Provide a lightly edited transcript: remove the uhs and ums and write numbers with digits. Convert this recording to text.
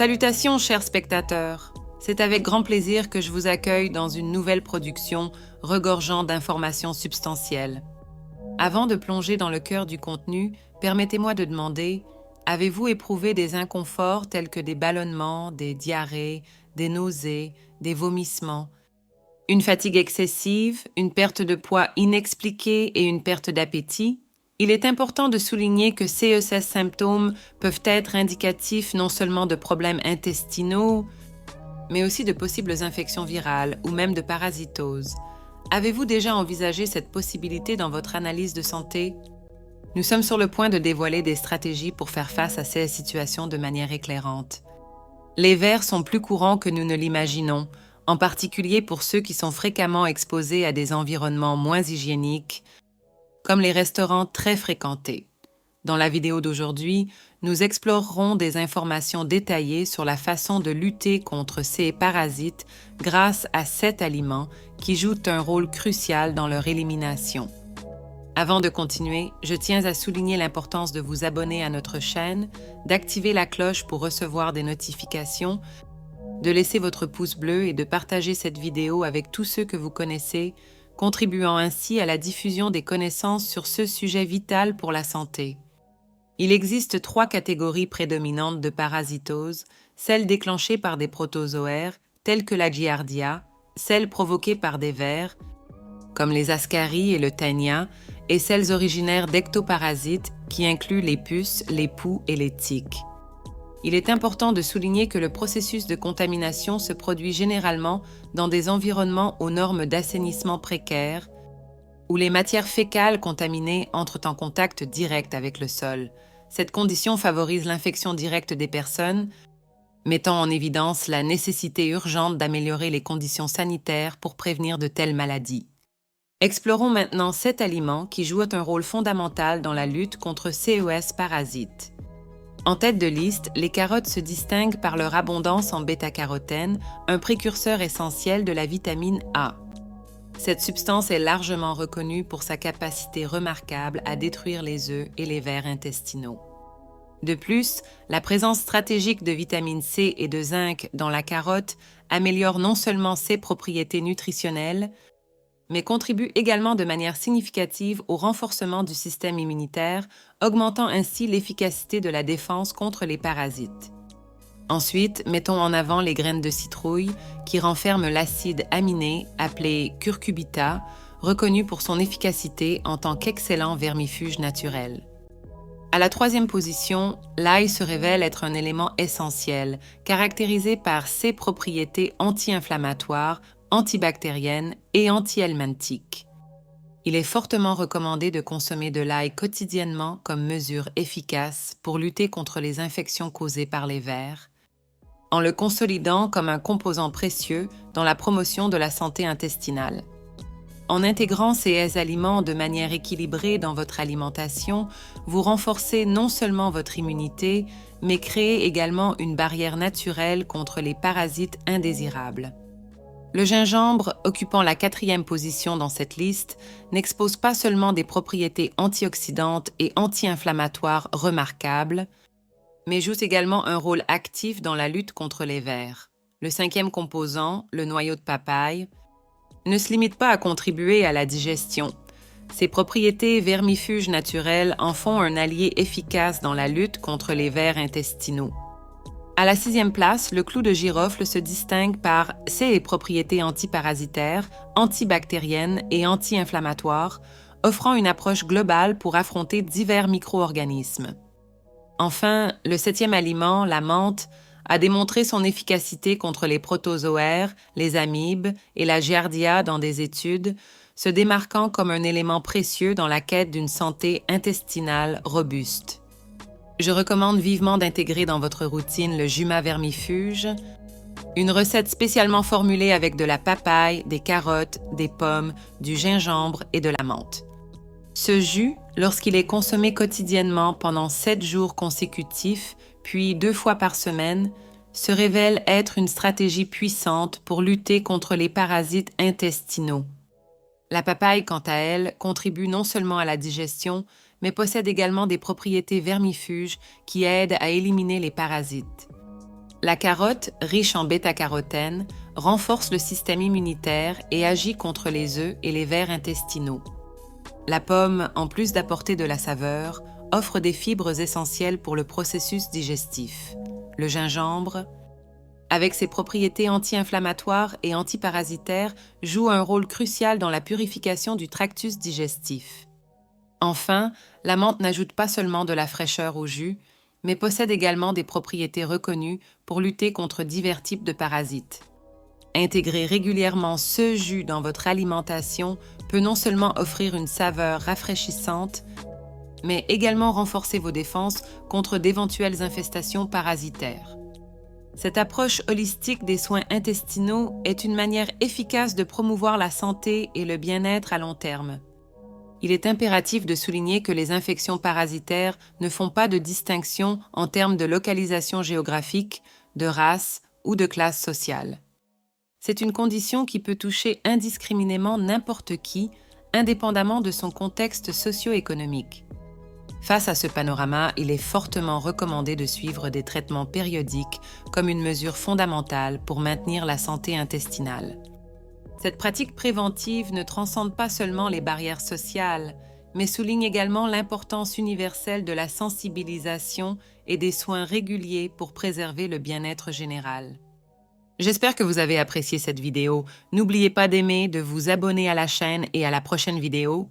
Salutations, chers spectateurs. C'est avec grand plaisir que je vous accueille dans une nouvelle production regorgeant d'informations substantielles. Avant de plonger dans le cœur du contenu, permettez-moi de demander, avez-vous éprouvé des inconforts tels que des ballonnements, des diarrhées, des nausées, des vomissements, une fatigue excessive, une perte de poids inexpliquée et une perte d'appétit? Il est important de souligner que ces symptômes peuvent être indicatifs non seulement de problèmes intestinaux, mais aussi de possibles infections virales ou même de parasitose. Avez-vous déjà envisagé cette possibilité dans votre analyse de santé? Nous sommes sur le point de dévoiler des stratégies pour faire face à ces situations de manière éclairante. Les vers sont plus courants que nous ne l'imaginons, en particulier pour ceux qui sont fréquemment exposés à des environnements moins hygiéniques, comme les restaurants très fréquentés. Dans la vidéo d'aujourd'hui, nous explorerons des informations détaillées sur la façon de lutter contre ces parasites grâce à 7 aliments qui jouent un rôle crucial dans leur élimination. Avant de continuer, je tiens à souligner l'importance de vous abonner à notre chaîne, d'activer la cloche pour recevoir des notifications, de laisser votre pouce bleu et de partager cette vidéo avec tous ceux que vous connaissez, contribuant ainsi à la diffusion des connaissances sur ce sujet vital pour la santé. Il existe 3 catégories prédominantes de parasitose, celles déclenchées par des protozoaires, telles que la Giardia, celles provoquées par des vers, comme les ascaries et le Taenia, et celles originaires d'ectoparasites, qui incluent les puces, les poux et les tiques. Il est important de souligner que le processus de contamination se produit généralement dans des environnements aux normes d'assainissement précaires, où les matières fécales contaminées entrent en contact direct avec le sol. Cette condition favorise l'infection directe des personnes, mettant en évidence la nécessité urgente d'améliorer les conditions sanitaires pour prévenir de telles maladies. Explorons maintenant 7 aliments qui jouent un rôle fondamental dans la lutte contre ces parasites. En tête de liste, les carottes se distinguent par leur abondance en bêta-carotène, un précurseur essentiel de la vitamine A. Cette substance est largement reconnue pour sa capacité remarquable à détruire les œufs et les vers intestinaux. De plus, la présence stratégique de vitamine C et de zinc dans la carotte améliore non seulement ses propriétés nutritionnelles, mais contribue également de manière significative au renforcement du système immunitaire, augmentant ainsi l'efficacité de la défense contre les parasites. Ensuite, mettons en avant les graines de citrouille qui renferment l'acide aminé appelé curcubita, reconnu pour son efficacité en tant qu'excellent vermifuge naturel. À la 3e position, l'ail se révèle être un élément essentiel, caractérisé par ses propriétés anti-inflammatoires, antibactérienne et anti-helminthique. Il est fortement recommandé de consommer de l'ail quotidiennement comme mesure efficace pour lutter contre les infections causées par les vers, en le consolidant comme un composant précieux dans la promotion de la santé intestinale. En intégrant ces aliments de manière équilibrée dans votre alimentation, vous renforcez non seulement votre immunité, mais créez également une barrière naturelle contre les parasites indésirables. Le gingembre, occupant la 4e position dans cette liste, n'expose pas seulement des propriétés antioxydantes et anti-inflammatoires remarquables, mais joue également un rôle actif dans la lutte contre les vers. Le 5e composant, le noyau de papaye, ne se limite pas à contribuer à la digestion. Ses propriétés vermifuges naturelles en font un allié efficace dans la lutte contre les vers intestinaux. À la 6e place, le clou de girofle se distingue par ses propriétés antiparasitaires, antibactériennes et anti-inflammatoires, offrant une approche globale pour affronter divers micro-organismes. Enfin, le 7e aliment, la menthe, a démontré son efficacité contre les protozoaires, les amibes et la giardia dans des études, se démarquant comme un élément précieux dans la quête d'une santé intestinale robuste. Je recommande vivement d'intégrer dans votre routine le Juma vermifuge, une recette spécialement formulée avec de la papaye, des carottes, des pommes, du gingembre et de la menthe. Ce jus, lorsqu'il est consommé quotidiennement pendant 7 jours consécutifs, puis 2 fois par semaine, se révèle être une stratégie puissante pour lutter contre les parasites intestinaux. La papaye, quant à elle, contribue non seulement à la digestion, mais possède également des propriétés vermifuges qui aident à éliminer les parasites. La carotte, riche en bêta-carotène, renforce le système immunitaire et agit contre les œufs et les vers intestinaux. La pomme, en plus d'apporter de la saveur, offre des fibres essentielles pour le processus digestif. Le gingembre, avec ses propriétés anti-inflammatoires et antiparasitaires, joue un rôle crucial dans la purification du tractus digestif. Enfin, la menthe n'ajoute pas seulement de la fraîcheur au jus, mais possède également des propriétés reconnues pour lutter contre divers types de parasites. Intégrer régulièrement ce jus dans votre alimentation peut non seulement offrir une saveur rafraîchissante, mais également renforcer vos défenses contre d'éventuelles infestations parasitaires. Cette approche holistique des soins intestinaux est une manière efficace de promouvoir la santé et le bien-être à long terme. Il est impératif de souligner que les infections parasitaires ne font pas de distinction en termes de localisation géographique, de race ou de classe sociale. C'est une condition qui peut toucher indiscriminément n'importe qui, indépendamment de son contexte socio-économique. Face à ce panorama, il est fortement recommandé de suivre des traitements périodiques comme une mesure fondamentale pour maintenir la santé intestinale. Cette pratique préventive ne transcende pas seulement les barrières sociales, mais souligne également l'importance universelle de la sensibilisation et des soins réguliers pour préserver le bien-être général. J'espère que vous avez apprécié cette vidéo. N'oubliez pas d'aimer, de vous abonner à la chaîne et à la prochaine vidéo.